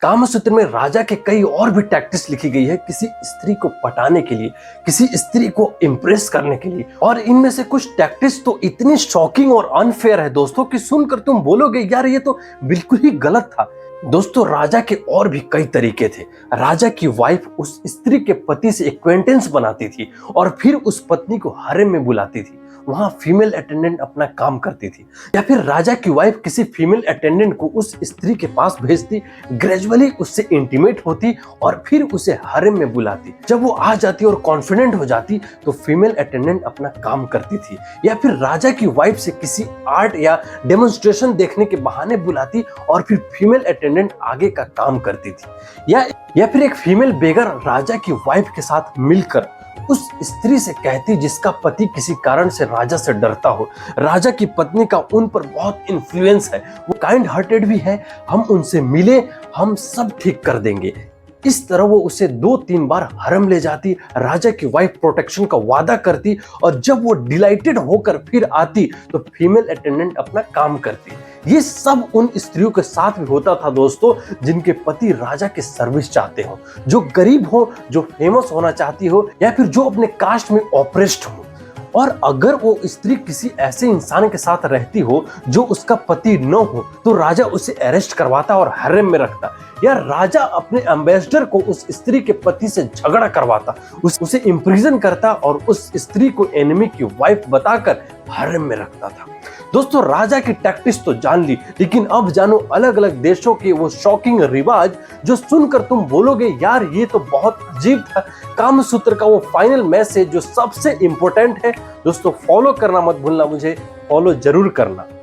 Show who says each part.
Speaker 1: कामसूत्र में राजा के कई और भी टैक्टिक्स लिखी गई है किसी स्त्री को पटाने के लिए, किसी स्त्री को इम्प्रेस करने के लिए। और इनमें से कुछ टैक्टिक्स तो इतनी शॉकिंग और अनफेयर है दोस्तों कि सुनकर तुम बोलोगे यार ये तो बिल्कुल ही गलत था। दोस्तों राजा के और भी कई तरीके थे। राजा की वाइफ उस स्त्री के पति से एक्वेंटेंस बनाती थी और फिर उस पत्नी को हरेम में बुलाती थी, वहां फीमेल अटेंडेंट अपना काम करती थी। या फिर राजा की वाइफ किसी फीमेल अटेंडेंट को उस स्त्री के पास भेजती, ग्रेजुअली उससे इंटीमेट होती और फिर उसे हरेम में बुलाती। जब वो आ जाती और कॉन्फिडेंट हो जाती तो फीमेल अटेंडेंट अपना काम करती थी। या फिर राजा की वाइफ से किसी आर्ट या डेमोन्स्ट्रेशन देखने के बहाने बुलाती और फिर फीमेल अटेंडेंट आगे का काम करती थी। या फिर एक फीमेल बेगर राजा की वाइफ के साथ मिलकर उस स्त्री से कहती जिसका पति किसी कारण से राजा से डरता हो, राजा की पत्नी का उन पर बहुत इन्फ्लुएंस है, वो काइंड हार्टेड भी है, हम उनसे मिले, हम सब ठीक कर देंगे। इस तरह वो उसे 2-3 बार हरम ले जाती, राजा की वाइफ प्रोटेक्शन का वादा करती और जब वो डिलाइटेड होकर फिर आती तो फीमेल अटेंडेंट अपना काम करती। ये सब उन स्त्रियों के साथ भी होता था दोस्तों जिनके पति राजा की सर्विस चाहते हो, जो गरीब हो, जो फेमस होना चाहती हो या फिर जो अपने कास्ट में ऑप्रेस्ड हो। और अगर वो स्त्री किसी ऐसे इंसान के साथ रहती हो जो उसका पति न हो तो राजा उसे अरेस्ट करवाता और हरेम में रखता, या राजा अपने एम्बेसडर को उस स्त्री के पति से झगड़ा करवाता, उसे इम्प्रिजन करता और उस स्त्री को एनिमी की वाइफ बताकर हरेम में रखता था। दोस्तों राजा की टैक्टिक्स तो जान ली, लेकिन अब जानो अलग अलग देशों के वो शॉकिंग रिवाज जो सुनकर तुम बोलोगे यार ये तो बहुत अजीब था। कामसूत्र का वो फाइनल मैसेज जो सबसे इंपॉर्टेंट है दोस्तों, फॉलो करना मत भूलना, मुझे फॉलो जरूर करना।